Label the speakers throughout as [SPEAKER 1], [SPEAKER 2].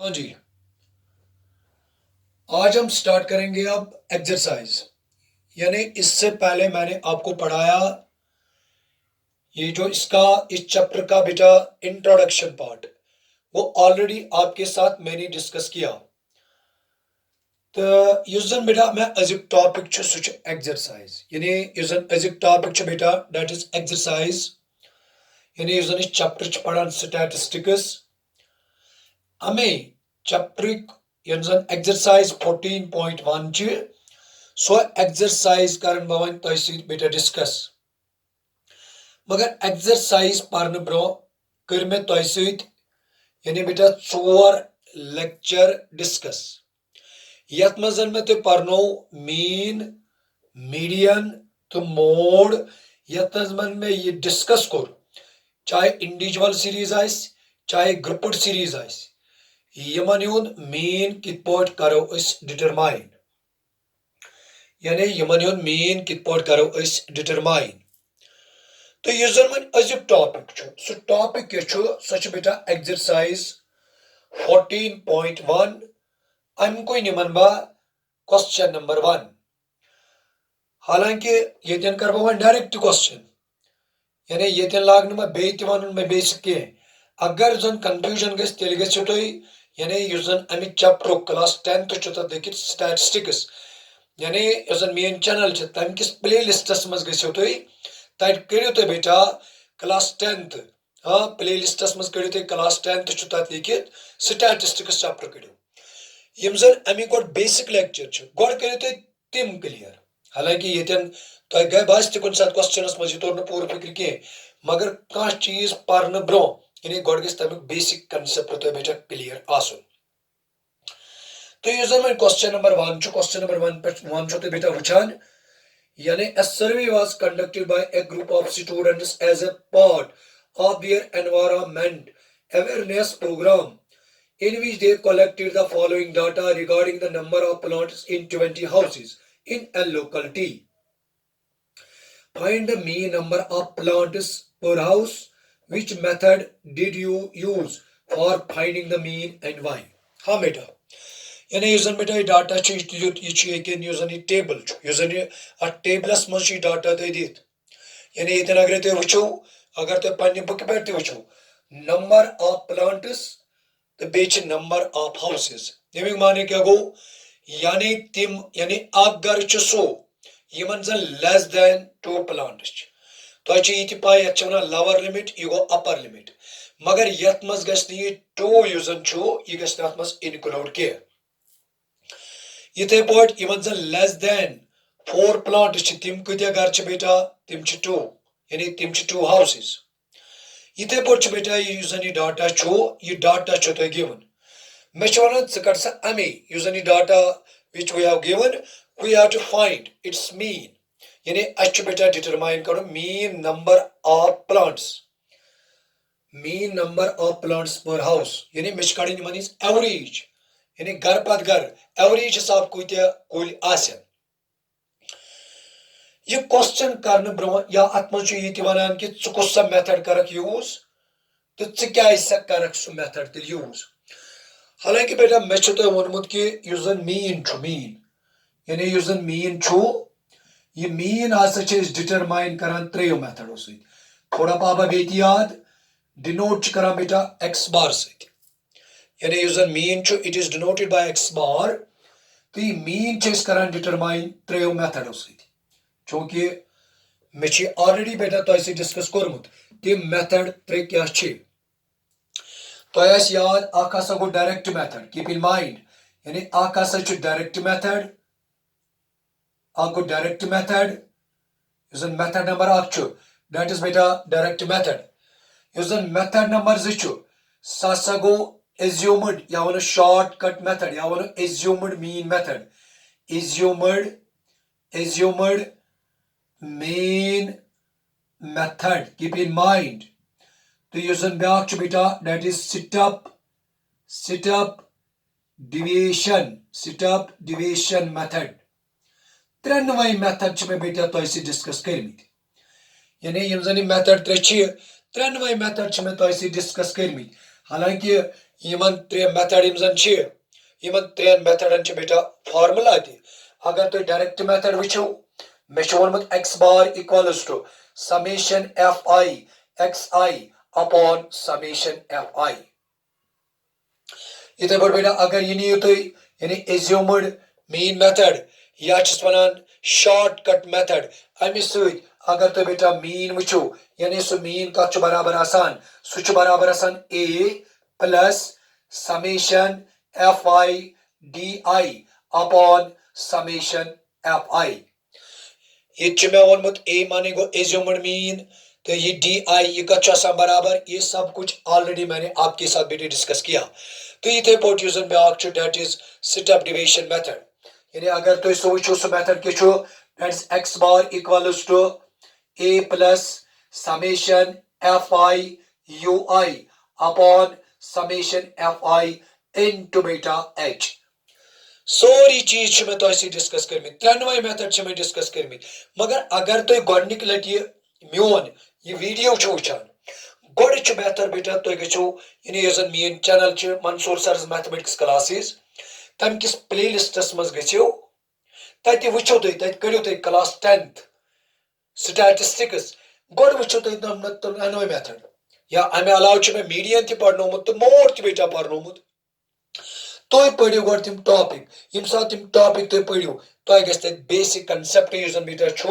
[SPEAKER 1] हाँ जी। आज हम स्टार्ट करेंगे अब एक्सरसाइज। यानी इससे पहले मैंने आपको पढ़ाया ये जो इसका इस चैप्टर का बेटा इंट्रोडक्शन पार्ट, वो ऑलरेडी आपके साथ मैंने डिस्कस किया। तो यस जन बेटा मैं अजुक टॉपिक छु सु छु एक्सरसाइज। यानी यस जन अजुक टॉपिक छु बेटा दैट इज एक्सरसाइज। यानी यस जन इस चैप्टर छु पढ़ान स्टैटिस्टिक्स। हमें चैप्टर यस जन एक्सरसाइज 14.1 छु सो एक्सरसाइज करन बवन तोय सहित बेटा डिस्कस। मगर एक्सरसाइज पढ़ने ब्रो कर में तोय सहित यानी बेटा 4 लेक्चर डिस्कस। यथ मजन में तो पढ़नो मीन, मीडियन तो मोड। यथ मजन में ये डिस्कस कर, चाहे इंडिविजुअल सीरीज आइस चाहे ग्रुपड सीरीज आइस, यमन युन मीन कित पॉट करो इस डिटरमाइन। यानी यमन युन मीन कित पॉट करो इस डिटरमाइन। तो ये जन मन अजुक टॉपिक छु सो टॉपिक के छु सच बेटा एक्सरसाइज 14.1 अमको निमन बा क्वेश्चन नंबर 1। हालांकि येतन कर वन डायरेक्ट क्वेश्चन, यानी येतन लागन मैं बे वन मैं बेसिक के अगर जन कंफ्यूजन गस तेल गस तो यानी युस जन अमि चैप्टर क्लास 10th छु त देखित स्टैटिस्टिक्स। यानी युस जन मेन चैनल छु तम किस प्ले लिस्टस मज गसो तो तट करियो तो बेटा क्लास 10th। हाँ प्ले लिस्टस मज करियो तो क्लास 10th छु तत लिखित स्टैटिस्टिक्स चैप्टर करियो। यम जन अमि गोड बेसिक लेक्चर छु गोड करियो तो तिम क्लियर। हालांकि येतन तो गए बास ते कुन साथ क्वेश्चनस मज तो न पूरा फिक्र के, मगर का चीज पढ़ने ब्रो यानी गोड गस तमिक बेसिक कांसेप्ट तो बेटा क्लियर आसुन। तो ये जन क्वेश्चन नंबर 1 छु। क्वेश्चन नंबर 1 पर 1 छु तो बेटा वुचान यानी a survey was conducted by a group of students as a part of their environment awareness program, in which they collected the following data regarding the number of plants in 20 houses in a locality. Find the mean number of plants per house. Which method did you use for finding the mean and why? हाँ बेटा, यानी युजन बेटा ये data छु ये छु एक युजन ये टेबल छु युजन ये टेबलस मज छु डाटा तो दित। यानी इतना अगर तो वचो अगर तो पन्ने बुक पे तो वचो नंबर ऑफ प्लांट्स तो बेच नंबर ऑफ हाउसेस। यमी माने क्या गो यानी तिम यानी अगर छु सो यमन जन लेस देन 2 प्लांट्स तो अच्छी इति पाए अच्छा ना लोअर लिमिट ये गो अपर लिमिट, मगर यत मज गस ये 2 युजन छु ये गस नत मज इनक्लूड के। इथे पॉट इवन जन लेस देन 4 प्लांट तिम कत्या घर छ बेटा तिम छ 2 यानी तिम छ 2 हाउसेस। इथे पॉट छ बेटा ये जन ये डाटा छ ये डाटा छ तो गिवन मे छ वन स कर स अमे यूजन ये data which we have given we have to find its mean. यानी अच्छ बेटा डिटरमाइन करो mean number of plants, mean number of plants per house. यानी मे छ कड़न मन इज एवरेज यानी घर पत घर एवरेज हिसाब कूत्या कुल आसन। ये क्वेश्चन करने ब्रो या अत मज ये वनान कि च कुस मेथड करक यूज तो च करक सु मेथड तिल यूज। हालांकि बेटा मे तो वोनमुत कि युस जन मीन छु मीन यानी युस जन मीन छु ये मीन हसा छ डिटरमाइन करान त्रेयो मेथडो सहित। थोड़ा पाबा बेति याद डिनोट छ करान बेटा एक्स बार सहित। यानी युस जन मीन छु it is denoted by X bar. तो ये मीन छ करान डिटरमाइन त्रेयो मेथडो सहित। चूंकि मे छ ऑलरेडी बेटा तो से डिस्कस करमुत तिम मेथड त्रे क्या छ तो आस याद अख हसा गो direct method keep in mind. यानी अख हसा छ डायरेक्ट मेथड अख गो डायरेक्ट मेथड युस जन मेथड नंबर 1 छ दैट इज बेटा डायरेक्ट मेथड। युस जन मेथड नंबर 2 छ सा गो assumed या वन शॉर्टकट मेथड या one assumed mean method, assumed mean method keep in mind। तो युस जन ब्याक छ बेटा that is sit up deviation method. त्रेनवै मेथड छ मे बेटा तो से डिस्कस करमित। यानी यम जन मेथड त्रे छ त्रेनवै मेथड छ मे तो से डिस्कस करमित। हालांकि یمن ترٛےٚ میتھڈ یِم زن چھِ یمن ترٛٮ۪ن میتھڈن چھِ بیٹا فارمولا تہِ اگر تُہۍ ڈائریکٹ میتھڈ وٕچھو مےٚ چھُ ووٚنمُت x bar equals to summation fi xi upon summation fi یِتھے پٲٹھۍ بیٹا اگر یہِ نِیِو تُہۍ یعنی assumed mean method یا چھِس وَنان شارٹ کٹ میتھڈ امہِ سۭتۍ اگر تُہۍ بیٹا میٖن وٕچھو یعنی سُہ میٖن کتھ چھُ برابر آسان سُہ چھُ برابر آسان a plus summation fi di upon summation fi یہ چھُ مےٚ ووٚنمُت a مانے گوٚو assumed mean تو یہ di یہ کتھ چھُ آسان برابر یہ سب کچھ آلریڈی میں نے آپ کے ساتھ بیٹے ڈسکس کیا تو یِتھے پٲٹھۍ یُس زن بیاکھ چھُ that is step deviation method یعنی اگر تُہۍ سُہ وٕچھو سُہ میتھڈ کیٛاہ چھُ that is x bar equals to a plus summation fi ui upon summation fi into beta h sorry چیز چھِ مےٚ تۄہہِ سۭتۍ ڈسکس کٔرمٕتۍ ترٛٮ۪نوَے میتھڈ چھِ مےٚ ڈسکس کٔرمٕتۍ مگر اگر تُہۍ گۄڈنِکہِ لٹہِ میون یہِ ویڈیو چھُ وٕچھان گۄڈٕ چھُ بہتر بیٹا تُہۍ گٔژھِو یعنی یۄس زن میٲنۍ چینل چھِ منصوٗر سرز میتھمیٹکس کلاسز تمہِ کِس پلے لسٹس منٛز گٔژھِو تتہِ وٕچھو تُہۍ تتہِ کٔڑِو تُہۍ کلاس 10th سٹیٹسٹکس گۄڈٕ وٕچھو تُہۍ ترٛٮ۪نوَے میتھڈ یا امہِ علاوٕ چھُ مےٚ میٖڈین تہِ پرنومُت تہٕ موڈ تہِ بیٹا پرنومُت تُہۍ پٔرِو گۄڈٕ تِم ٹاپک ییٚمہِ ساتہٕ تِم ٹاپک تُہۍ پٔرِو تۄہہِ گژھِ تتہِ بیسک کنسپٹ یُس زن بیٹا چھُ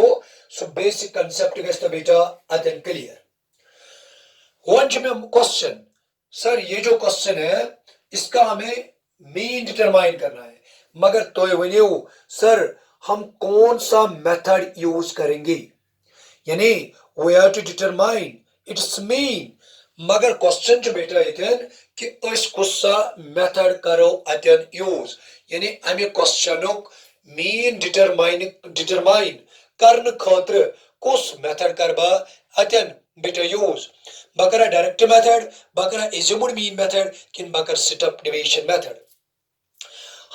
[SPEAKER 1] سُہ بیسک کنسپٹ گژھِ تۄہہِ بیٹا اتٮ۪ن کلیر وۄنۍ چھُ مےٚ کوسچن سر یہ جو کوسچن ہے اس کا ہمیں مین ڈٹرمائن کرنا ہے مگر تُہۍ ؤنِو سر ہم کون سا میتھڈ یوز کریں گے یعنی we have to determine its mean مگر کوسچن چھُ بیٹا ییٚتٮ۪ن کہ أسۍ کُس سا میتھڈ کرو اتٮ۪ن یوز یعنی امہِ کوسچنُک مین ڈٹرمائن کرنہٕ خٲطرٕ کُس میتھڈ کر بہٕ اتٮ۪ن بیٹا یوز بہٕ کرا ڈائریکٹ میتھڈ بہٕ کرا assumed mean میتھڈ کِنہٕ بہٕ کرٕ سٹیپ ڈیویشن میتھڈ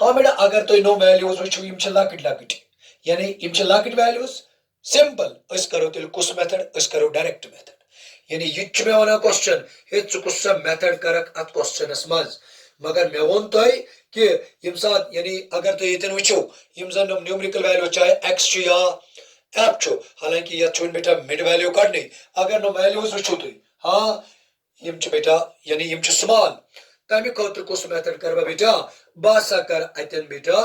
[SPEAKER 1] ہاں بیٹا اگر تُہۍ نو ویلیوز وٕچھو یِم چھِ لۄکٕٹۍ لۄکٕٹۍ یعنی یِم چھِ لۄکٕٹۍ ویلیوز سمپل أسۍ کرو تیٚلہِ کُس میتھڈ أسۍ کرو ڈائریکٹ میتھڈ یعنی یہِ تہِ چھُ مےٚ ونان کوسچن ہے ژٕ کُس سا میتھڈ کرکھ اتھ کوسچنس منٛز مگر مےٚ ووٚن تۄہہِ کہِ ییٚمہِ ساتہٕ یعنی اگر تُہۍ ییٚتٮ۪ن وٕچھو یِم زن نیومرِکل ویلیوز چاہے x چھُ یا f چھُ حالانکہِ یتھ چھُ بیٹا مِڈ ویلیو کڑنٕے اگر نہٕ ویلیوز وٕچھو تُہۍ ہاں یِم چھِ بیٹا یعنی یِم چھِ سمال تمہِ خٲطرٕ کُس میتھڈ کر بہٕ بیٹا بہٕ ہسا کر اتٮ۪ن بیٹا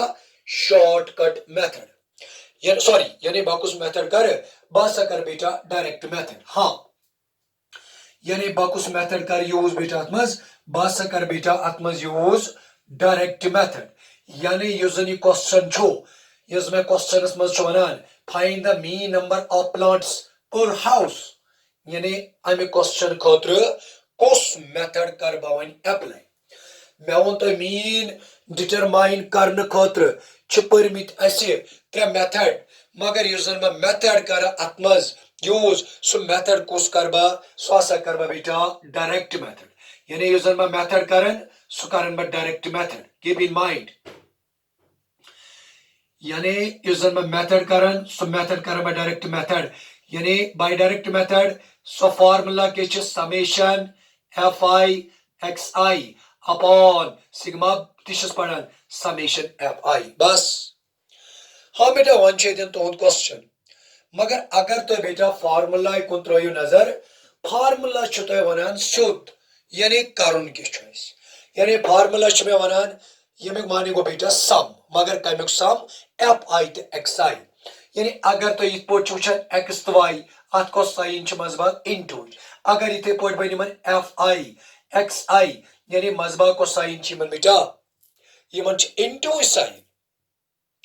[SPEAKER 1] شارٹ کٹ میتھڈ سوری یعنی بہٕ کُس میتھڈ کرٕ بہٕ ہسا کر بیٹا ڈائریکٹ میتھڈ ہاں یعنی بہٕ کُس میتھڈ کر یوز بیٹا اتھ منٛز بہٕ ہسا کر بیٹا اتھ منٛز یوز ڈائریکٹ میتھڈ یعنی یُس زن یہِ کوسچن چھُ یُس مےٚ کوسچنس منٛز چھُ ونان find the mean number of plants per house یعنی امہِ کوسچن خٲطرٕ کُس میتھڈ کر بہٕ وۄنۍ ایپلاے مےٚ ووٚن تۄہہِ مین ڈٹرمائن کرنہٕ خٲطرٕ چھِ پٔرمٕتۍ اسہِ ترٛےٚ میتھڈ مگر یُس زن بہٕ میتھڈ کرٕ اتھ منٛز یوز سُہ میتھڈ کُس کر بہٕ سُہ ہسا کر بہٕ بیٹا ڈائریکٹ میتھڈ یعنی یُس زن بہٕ میتھڈ کرن سُہ کرن بہٕ ڈائریکٹ میتھڈ کیٖپ ان مایِنڈ یعنی یُس زن بہٕ میتھڈ کرن سُہ میتھڈ کرن بہٕ ڈائریکٹ میتھڈ یعنی باے ڈائریکٹ میتھڈ سۄ فارمولا کیٛاہ چھِ summation fi xi upon sigma تہِ چھُس پران سمیشن fi بس ہاں بیٹا وۄنۍ چھُ ییٚتٮ۪ن تُہُنٛد کوسچن مگر اگر تُہۍ بیٹا فارمولا کُن ترٲیِو نظر فارمولا چھُ تۄہہِ ونان سیوٚد یعنی کرُن کیٛاہ چھُ اسہِ یعنی فارمولا چھُ مےٚ ونان ییٚمیُک معنی گوٚو بیٹا سم مگر کمیُک سم fi تہٕ xi یعنی اگر تُہۍ یِتھ پٲٹھۍ چھِو وٕچھان x تہٕ y اتھ کۄس ساین چھِ منٛزباگ انٹوٕچ اگر یِتھے پٲٹھۍ بنہِ یِمن fi xi یعنی منٛزباگ کۄس ساین چھِ یِمن بیٹا یِمن چھِ انٹوٕچ ساین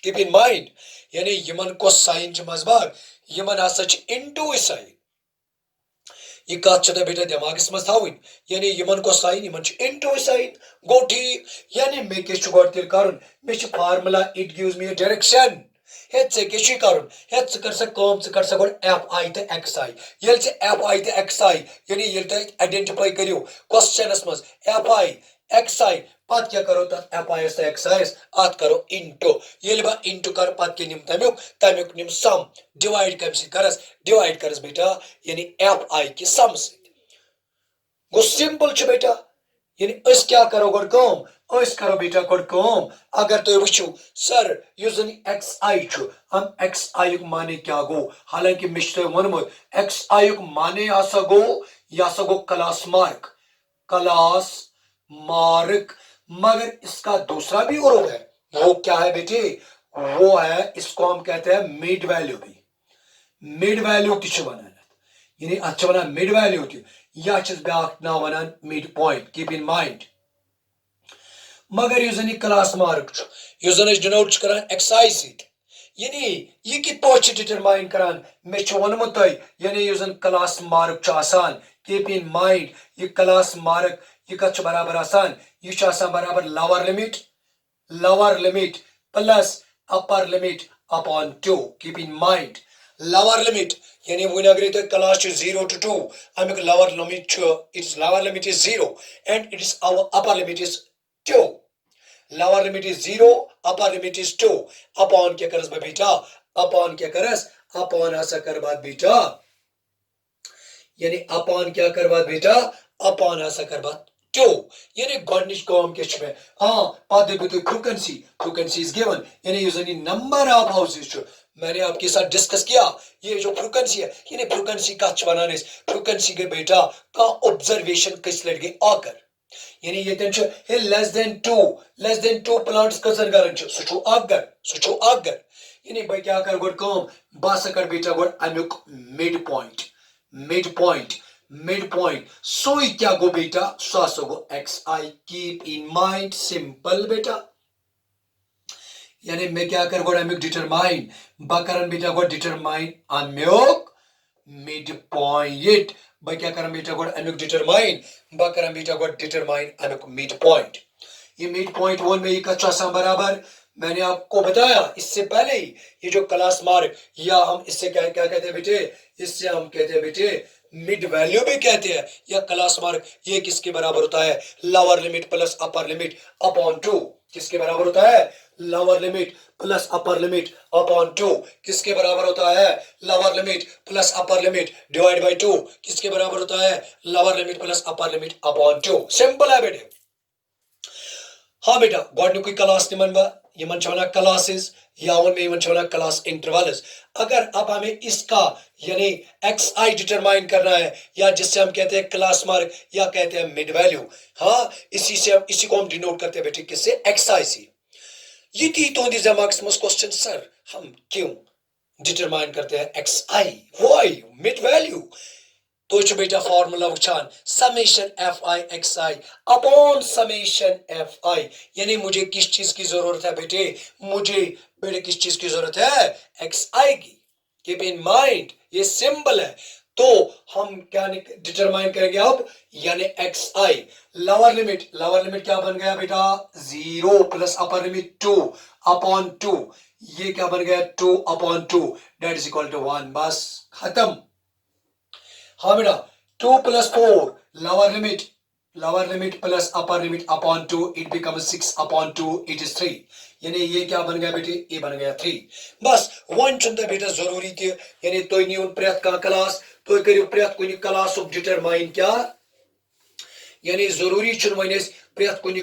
[SPEAKER 1] کیٖپ ان مایِنڈ یعنی یِمن کۄس ساین چھِ منٛزباگ یِمن ہسا چھِ انٹوٕچ ساین یہ کتھ چھِ تۄہہِ بیٹا دٮ۪ماغس منٛز تھاوٕنۍ یعنی یِمن کۄس ساین یِمن چھِ انٹوٕچ ساین گوٚو ٹھیٖک یعنی مےٚ کیٛاہ چھُ گۄڈٕ تیٚلہِ کرُن مےٚ چھِ formula it gives me direction ہے ژےٚ کیٛاہ چھُے کرُن ہے ژٕ کر سا کٲم ژٕ کر سا گۄڈٕ fi تہٕ xi ییٚلہِ ژٕ fi تہٕ xi یعنی ییٚلہِ تُہۍ آیڈنٹِفاے کٔرِو کوسچنس منٛز fi xi پتہٕ کیٛاہ کرو تتھ fi یس تہٕ xi یس اتھ کرو انٹو ییٚلہِ بہٕ انٹو کرٕ پتہٕ کیٛاہ نِم تمیُک نِم سم ڈِوایڈ کمہِ سۭتۍ کرس ڈِوایڈ کرس بیٹا یعنی fi کہِ سم سۭتۍ گوٚو سمپل چھُ بیٹا यानी अस क्या करो गोड कम अस करो बेटा गोड कम अगर तो वुचो सर युस जन एक्स आई छु हम एक्स आई युक माने क्या गो हालांकि मिस्टर वनमुत एक्स आई युक माने आसा गो क्लास मार्क मगर इसका दूसरा भी और है वो क्या है बेटे वो है इसको हम कहते हैं मिड वैल्यू भी मिड वैल्यू ती वनान यानी अच्छा वनान मिड वैल्यू ती या चीज ब्याक ना वनान mid point keep in mind मगर युस जन क्लास मार्क युस जन डिनोट करान एक्साई सित यानी ये कित पाछ डिटरमाइन करान मे वनमुत यानी युस जन क्लास मार्क आसान कीप इन माइंड ये क्लास मार्क ये कत बराबर आसान ये बराबर lower limit plus upper limit upon 2 keep in mind lower limit यानी वो अगर तो क्लास 0 to 2 अमिक lower limit it's lower limit is 0 and its our upper limit is 2 lower limit is 0 upper limit is 2 upon क्या करस बेटा upon क्या करस upon ऐसा कर बात बेटा यानी upon क्या कर बात बेटा upon ऐसा कर बात 2 यानी गॉडनिश कॉम के में हाँ पादे भी तो frequency is given यानी यूजनी number of houses मैंने आपके साथ डिस्कस किया ये जो फ्रीक्वेंसी है यानी फ्रीक्वेंसी का बनाने फ्रीक्वेंसी के बेटा का ऑब्जर्वेशन किस लड़के आकर यानी ये टेंशन है लेस देन 2 प्लांट्स कसन करन सुचो आगर यानी भाई क्या कर गुड कम बास कर बेटा गुड अमुक मिड पॉइंट सो क्या गो बेटा सो गो X I keep in mind simple बेटा यानी मैं क्या कर गोड अमुक डिटरमाइन बकरन बेटा गोड डिटरमाइन अमुक मिड पॉइंट भाई क्या करम बेटा गोड अमुक डिटरमाइन बकरन बेटा गोड डिटरमाइन अमुक मिड पॉइंट ये मिड पॉइंट वन में ये कच्चा बराबर मैंने आपको बताया इससे पहले ही ये जो क्लास मार्क या हम इससे क्या कहते हैं बेटे इससे हम कहते हैं बेटे मिड वैल्यू भी कहते हैं या क्लास मार्क ये किसके बराबर होता है lower limit plus upper limit upon 2 किसके बराबर होता है lower limit plus upper limit upon 2 किसके बराबर होता है lower limit plus upper limit divide by 2 किसके बराबर होता है lower limit plus upper limit upon 2 simple है बेटे हाँ बेटा गॉड कोई क्लास निमन बा ये मन चवना क्लासेस या वन में मन चवना क्लास इंटरवल्स अगर अब हमें इसका यानी एक्स आई डिटरमाइन करना है या जिससे हम कहते हैं क्लास मार्क या कहते हैं मिड वैल्यू हाँ इसी को हम डिनोट करते हैं बेटे किससे एक्स आई से ये थी तो दिमाग में क्वेश्चन सर हम क्यों डिटरमाइन करते हैं X I Y mid value तो बेटा फॉर्मूला उछान summation F I X I upon summation F I यानी मुझे किस चीज की जरूरत है बेटे मुझे बेटे किस चीज की जरूरत है एक्स आई की कीप इन माइंड ये सिंबल है तो हम क्या डिटरमाइन करेंगे अब यानी एक्स आई लोअर लिमिट क्या बन गया बेटा 0 प्लस अपर लिमिट 2 अपॉन 2 ये क्या बन गया 2 upon 2 that is equal to 1 बस खत्म हाँ बेटा 2 plus 4 lower limit plus upper limit upon 2 it becomes 6 upon 2 it is 3 यानी ये क्या बन गया बेटे ये बन गया 3 बस वन चुनता बेटा जरूरी थी यानी तो नहीं उन प्रयत्न का क्लास तो करियो प्रयत्न कोई क्लास ऑफ डिटरमाइन क्या यानी जरूरी चुनवाइनेस प्रयत्न कोई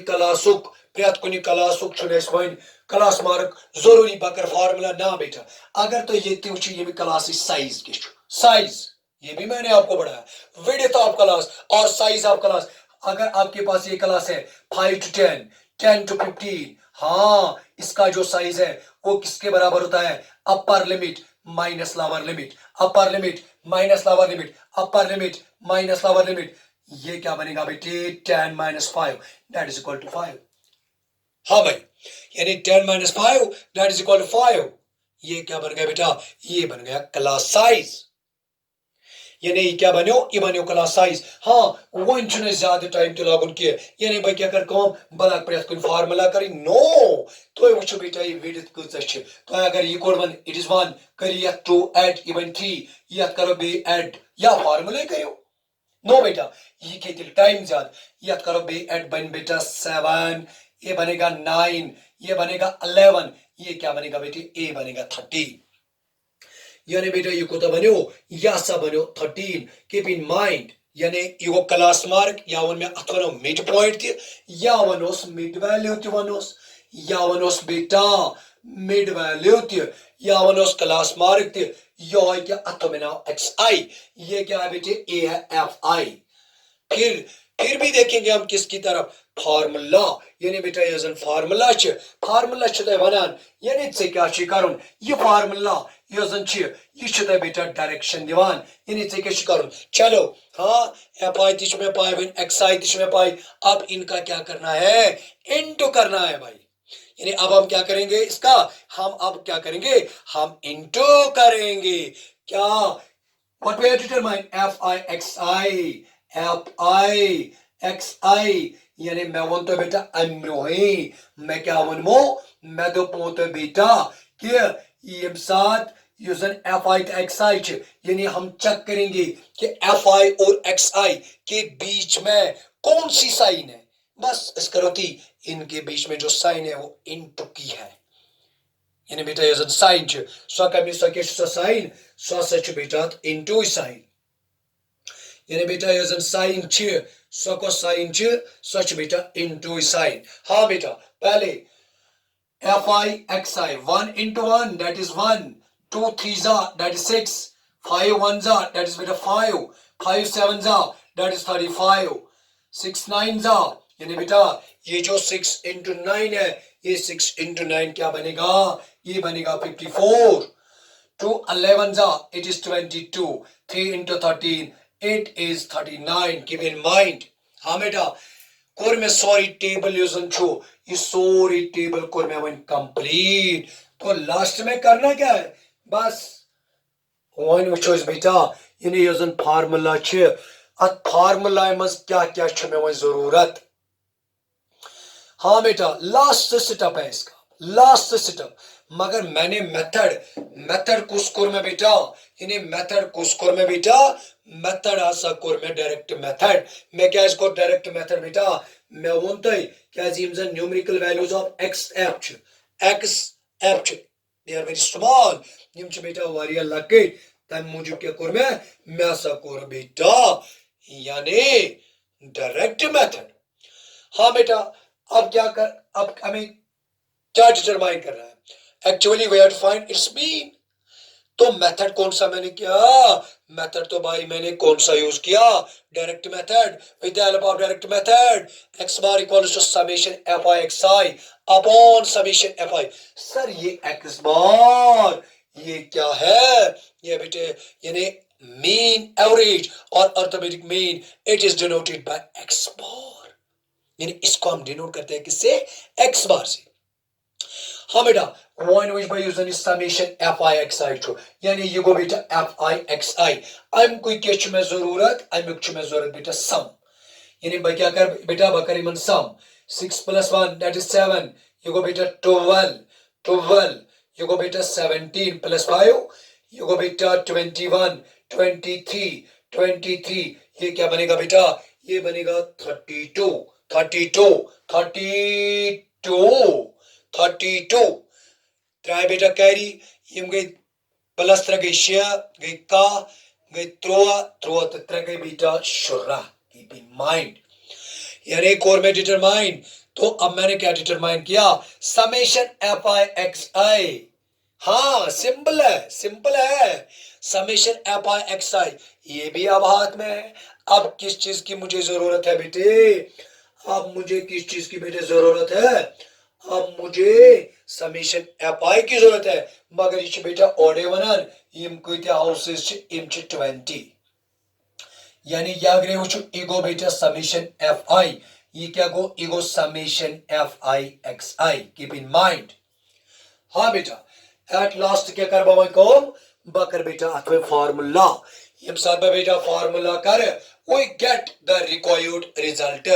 [SPEAKER 1] क्लास चुनेस वाइन क्लास मार्क जरूरी बकर फार्मूला ना बेटा अगर तो ये तुझे ये क्लास साइज के साइज ये भी मैंने आपको पढ़ाया विड्थ ऑफ क्लास और साइज ऑफ क्लास अगर आपके पास ये क्लास है 5 to 10 10 to 15 हाँ इसका जो साइज है वो किसके बराबर होता है upper limit minus lower limit upper limit minus lower limit upper limit minus lower limit ये क्या बनेगा बेटे 10 minus 5 that is equal to 5 हाँ भाई यानी 10 minus 5 that is equal to 5 ये क्या बन गया बेटा ये बन गया क्लास साइज यानी क्या बनो ये बनो क्लास साइज हाँ वन चुने ज्यादा टाइम तो लागू किए यानी भाई क्या कर कौन बलाक प्रयास कोई फार्मूला करी नो तो वो चुप बेटा ये विड्थ कुछ अच्छे तो अगर ये कोड 1 इट इज 1 करी या 2 ऐड इवन 3 या करो बे ऐड या फार्मूला करो नो बेटा ये के टाइम ज्यादा या करो बे ऐड बन बेटा 7 ये बनेगा 9 ये बनेगा 11 ये क्या बनेगा बेटे ए बनेगा 13 यानी बेटा ये कोता बनो या सा बनो 13 कीप इन माइंड यानी यो क्लास मार्क या वन में अथवा मिड पॉइंट थी या वनोस मिड वैल्यू थी वनोस या वनोस बेटा मिड वैल्यू थी या वनोस क्लास मार्क थी यो है क्या अथवा में नाउ एक्स आई ये क्या है बेटे ए है एफ आई फिर भी देखेंगे हम किसकी तरफ फार्मूला यानी बेटा ये जन फार्मूला तय वनान यानी से क्या छ करुन ये फार्मूला ये जन छ ये छ तय बेटा डायरेक्शन दिवान यानी से क्या छ करुन चलो हाँ एफ आई तिश में पाए वन एक्स आई तिश में पाए अब इनका क्या करना है इनटू करना है भाई यानी अब हम क्या करेंगे इसका हम अब क्या करेंगे हम इनटू करेंगे क्या what we have to determine fi यानी मैं वन तो बेटा अमरोही मैं क्या वन मो मैं तो पोते बेटा कि ये साथ यूजन एफ आई एक्स आई यानी हम चेक करेंगे कि एफ आई और एक्स आई के बीच में कौन सी साइन है बस इस करोती इनके बीच में जो साइन है वो इनटू की है यानी बेटा ये साइन सो कमी सके साइन सो सच बेटा इनटू साइन यानी बेटा ये साइन सो को साइन सच बेटा इनटू साइन हाँ बेटा पहले F I X I 1 into 1 that is 1 2 3s that is 6 5 1s that is बेटा 5 5 7s that is 35 6 9s यानी बेटा ये जो 6 into 9 है ये 6 into 9 क्या बनेगा ये बनेगा 54 2 11s it is 22 3 into 13 it is 39 keep in mind हाँ बेटा कोर में सॉरी टेबल यूजन छो ये सॉरी टेबल कोर में वन कंप्लीट तो लास्ट में करना क्या है बस वन वचो इस बेटा यानी यूजन फार्मूला छ अत फार्मूला में क्या छ में वन जरूरत हाँ बेटा लास्ट स्टेप है इसका लास्ट स्टेप मगर मैंने मेथड कुछ कोर में बेटा यानी मेथड कुछ कोर में बेटा मेथड आसा कोर में डायरेक्ट मेथड मैं क्या इसको डायरेक्ट मेथड बेटा मैं वोंतो क्या जिम जन numerical values of x f they are very small जिम छ बेटा वारिया लके तम मूजब क्या कोर में मैं आसा कोर बेटा यानी डायरेक्ट मेथड हाँ बेटा अब क्या कर अब हमें क्या डिटरमाइन कर रहा है actually we have to find its mean तो मेथड कौन सा मैंने किया मेथड तो भाई मैंने कौन सा यूज किया direct method with the help of direct method x bar equals to summation f i x i upon summation f i sir ये x बार ये क्या है ये बेटे यानी मीन एवरेज और arithmetic mean it is denoted by x bar यानी इसको हम डिनोट करते हैं किससे x बार से हाँ बेटा one which by using summation F I X I छो यानी ये गो बेटा एफ आई एक्स आई अम कोई केच में जरूरत अमुक छ में जरूरत बेटा सम यानी भाई क्या कर बेटा बकरी मन सम 6 + 1 that is 7 ये गो बेटा 12 ये गो बेटा 17 + 5 ये गो बेटा 21 23 ये क्या बनेगा बेटा ये बनेगा 32 त्रै बेटा कैरी यम गई प्लस त्रै गई शिया गई का गई त्रोआ त्रै गई बेटा शुरा कीप इन माइंड यानी कोर में डिटरमाइन तो अब मैंने क्या डिटरमाइन किया समेशन एफ आई एक्स आई हाँ सिंपल है summation F I X I ये भी अब हाथ में है अब किस चीज की मुझे जरूरत है बेटे अब मुझे किस चीज की बेटे जरूरत है अब मुझे समेशन एफ आई की जरूरत है मगर ये बेटा ओडे वनन यम कत हाउसेस इम 20 यानी या ग्रे वुचु ईगो बेटा समेशन एफ आई ये क्या गो ईगो summation F I X I keep in mind हाँ बेटा एट लास्ट क्या कर बाबा कौम बकर बेटा अथवा फार्मूला यम साथ बेटा फार्मूला कर we get the required result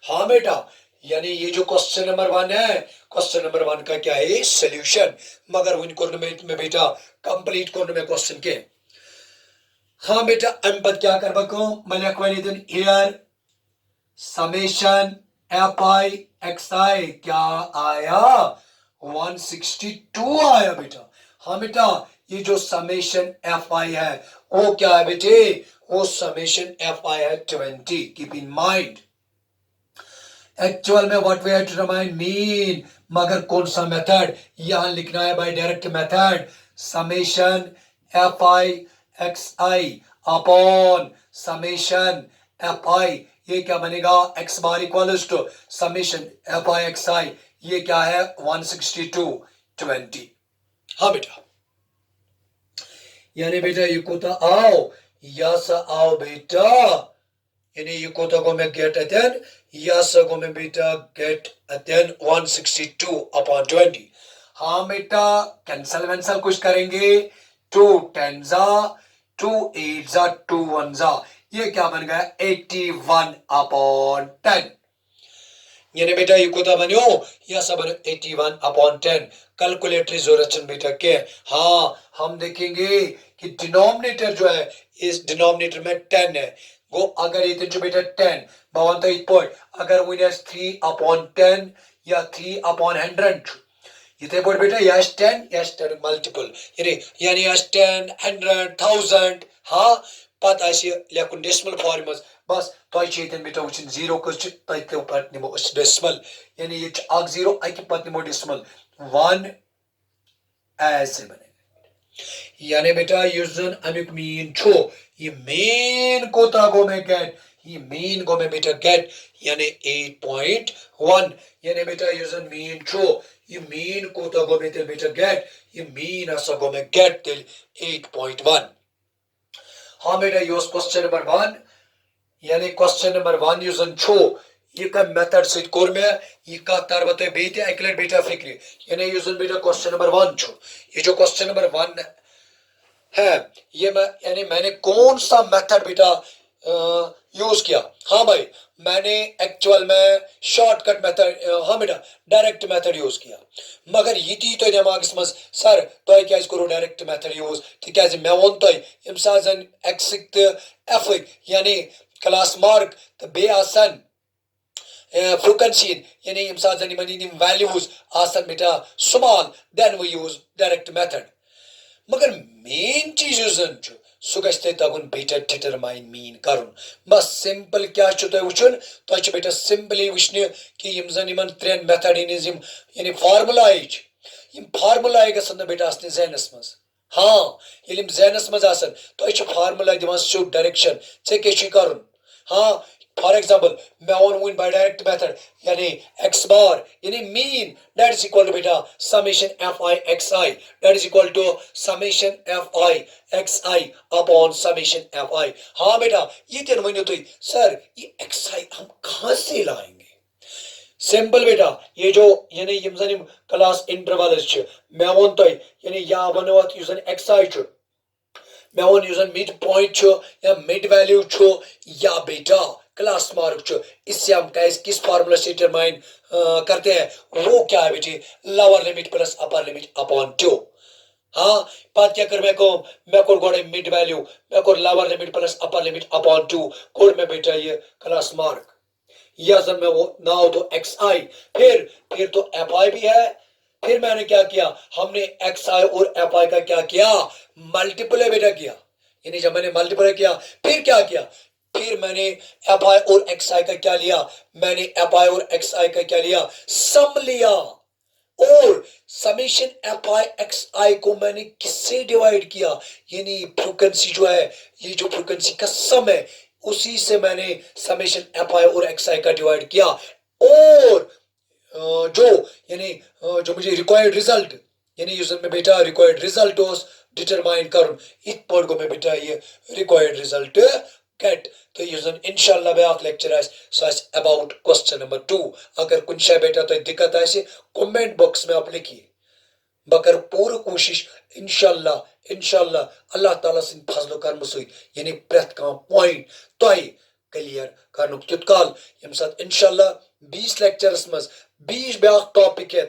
[SPEAKER 1] हाँ बेटा यानी ये जो क्वेश्चन नंबर 1 है क्वेश्चन नंबर 1 का क्या है सॉल्यूशन मगर उन कोर्नमेंट में बेटा कंप्लीट कोर्न में क्वेश्चन के हाँ बेटा हम पद क्या कर बको मैं क्वेश्चन दिन here summation F I X I क्या आया 162 आया बेटा हाँ बेटा ये जो समेशन एफ आई है वो क्या है बेटे वो summation fi है 20. Keep in mind. एक्चुअल में what we have to determine mean, मगर कौन सा मेथड यहां लिखना है by direct method, summation F I X I upon summation F I, ये क्या बनेगा, X bar equals to summation F I X I, ये क्या है 162.20. हाँ बेटा, यानी बेटा ये कोता आओ, यस आओ बेटा, यानी ये कोता को मैं गेट अटेन, यस को मैं बेटा गेट अटेन 162/20. हाँ बेटा, कैंसल वैंसल कुछ करेंगे, 2 10 जा, 2 8 जा, 2 1 जा, ये क्या बन गया 81/10. यानी बेटा ये कोता बनो, यह सब बनो 81/10. कैलकुलेटरी जरूरत बेटा के, हाँ हम देखेंगे कि डिनोमिनेटर जो है इस डिनोमिनेटर में 10 है, गो अगर ये जो बेटा 10 बावन तो पॉइंट अगर विनस 3/10 या 3/100 ये पॉइंट बेटा यस 10 मल्टीपल यानी यस 10 100 1000 हाँ पत लेखन डेसिमल फॉर्म बस तुम बेटा वो जीरो पे नमो डेसिमल, यानी ये 0 अक पे नमो डेसिमल 1 ऐसे बने, यानी बेटा युस जन अमुक मीन छो, ये मेन कोता गो में गेट, ये मेन गो में बेटा गेट यानी 8.1, यानी बेटा युस जन मीन छो, ये मेन कोता गो में बेटा गेट, ये मेन असा गो में गेट तिल 8.1. हाँ बेटा योस क्वेश्चन नंबर 1, यानी क्वेश्चन नंबर 1 युस जन छो, ये का मेथड से कोर में ये का तरबते बेटे अकलेट बेटा फिक्री, यानी युस जन बेटा क्वेश्चन नंबर 1 छो, ये जो क्वेश्चन नंबर 1 है ये यानी मैंने कौन सा मेथड बेटा यूज किया, हाँ भाई मैंने एक्चुअल में शॉर्टकट मेथड, हाँ बेटा डायरेक्ट मेथड यूज किया, मगर ये थी तो दिमाग मज सर तो क्या करो डायरेक्ट मेथड यूज तिकाज मे वो तो यम साजन एक्सिक तो एफ यानी क्लास मार्क तो बे आसन frequency यानी यम साजन यम वैल्यूज आसन बेटा small then we use direct method, मगर मेन चीज सह गए तगन बेटा डिटरमाइन मीन कर, बस सिंपल क्या वुचन तुम बेटा सिंपली वुचन कि यम जन इन 3 मेथड यानी फार्मुला गसन बेटा आसने जहनस मज, हाँ ये जहनस मज आसन तुम फार्मुला दिवान सिद्ध डायरेक्शन ऐ कर, हाँ फॉर एग्जाम्पल मैं वन बाय डायरेक्ट मेथड यानी एक्स बार यानी mean that is equal to बेटा summation F I X I, that is equal to summation F I X I upon summation F I. हाँ बेटा ये तीन one तुम sir ये x आई हम कहां से लाएंगे, सिंपल बेटा ये जो यानी यम जन क्लास इंटरवल्स मैं वन तुम यानी या वन एक्स आई मैं वन मिड पॉइंट या मिड वैल्यू या बेटा क्लास मार्क, इससे हम किस फार्मूला से डिटरमाइन करते हैं, वो क्या है बेटे lower limit plus upper limit upon 2. हाँ पत क्या कर मैं कोर गोड़े मिड वैल्यू मैं core lower limit plus upper limit upon 2 code में बेटा ये क्लास मार्क या जब मैं वो ना हो तो एक्स आई फिर तो एफ आई भी है, फिर मैंने क्या किया हमने एक्स आई और एफ आई का क्या किया मल्टीप्लाई बेटा किया, यानी जब मैंने मल्टीप्लाई किया फिर क्या किया, फिर मैंने एफ आई और एक्स आई का क्या लिया, मैंने एफ आई और एक्स आई का क्या लिया सम लिया, और समेशन एफ आई एक्स आई को मैंने किससे डिवाइड किया, यानी फ्रीक्वेंसी जो है ये जो फ्रीक्वेंसी का सम है उसी से मैंने समेशन एफ आई और एक्स आई का डिवाइड किया, और जो यानी जो मुझे रिक्वायर्ड रिजल्ट यानी यूजर में बेटा रिक्वायर्ड रिजल्ट डिटरमाइन करूं इत पॉइंट को मैं बेटा ये रिक्वायर्ड रिजल्ट गेट, तो यूजर इंशाल्लाह back lecture about question number 2. अगर कुछ शाय बेटा तो दिक्कत आए कमेंट बॉक्स में आप लिखिए, बकर पूरी कोशिश इंशाल्लाह अल्लाह ताला सिंह फजलो कर्म सु यानी प्रत का पॉइंट तो क्लियर कर तुत्काल यम साथ इंशाल्लाह 20 लेक्चरस मज 20 ब्याक टॉपिक है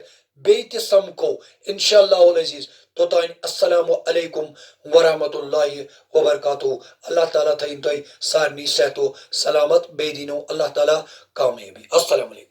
[SPEAKER 1] बेत समको इंशाल्लाह उल अजीज तो अस्सलामु अलैकुम वरहमतुल्लाहि व बरकातहू. अल्लाह ताला थईन तोय सारनी सहतो सलामत बेदीनो अल्लाह ताला कामयाबी. अस्सलामु अलैकुम.